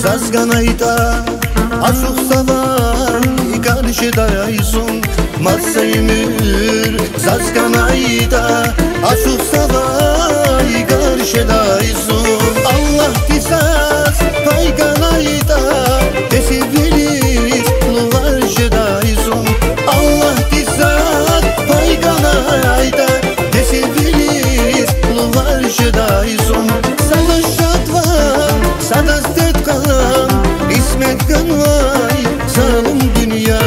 Zazganayda açıq savay qarşıdaysun Matsaymır Zazganayda açıq savay qarşıdaysun Allah disaz payganayda desiviliz luvarşıdaysun Allah disaz payganayda desiviliz luvarşıdaysun Sada şadvan, sada stetkan İsmet kanvay, salım dünya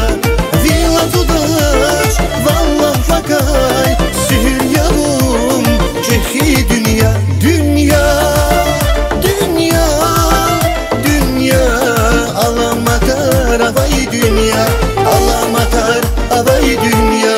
Vila tudaş, vallah fakay Sihir yavrum, çehi dünya Dünya, dünya, dünya Alamatar avay dünya Alamatar avay dünya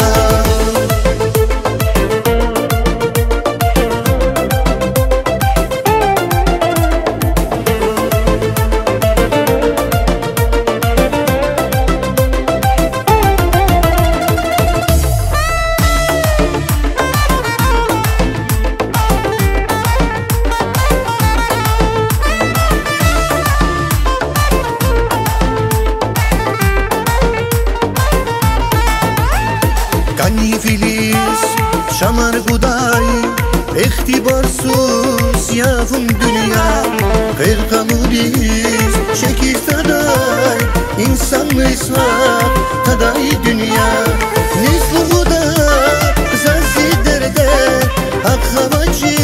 Kani filiz, şamar buday İhtibarsız yavrum dünya Kırkalıriz, şekil taday İnsanlı ıslah, taday dünya Nisluhu da, zazı derde Hak havacı,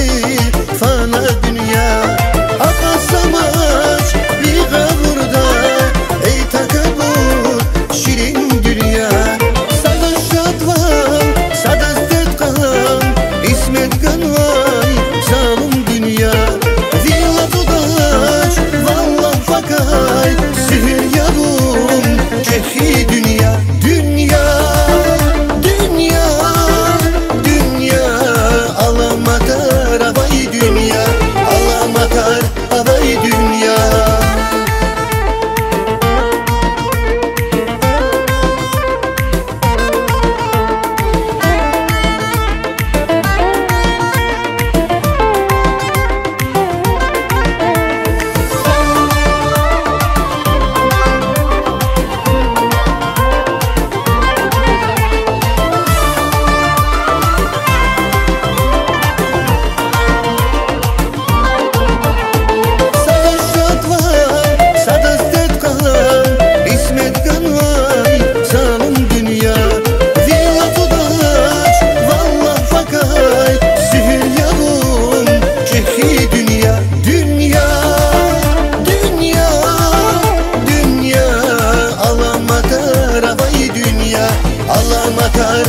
fana dünya Hak asamaç, bir gavurda Ey takabur, şirin dünya İsmet kanvay, salım dünya Vila tudaş, vallah fakay Sihir yavrum, çehi dünya Dünya, dünya, dünya Alamatar avay dünya Alamatar avay dünya Alamatar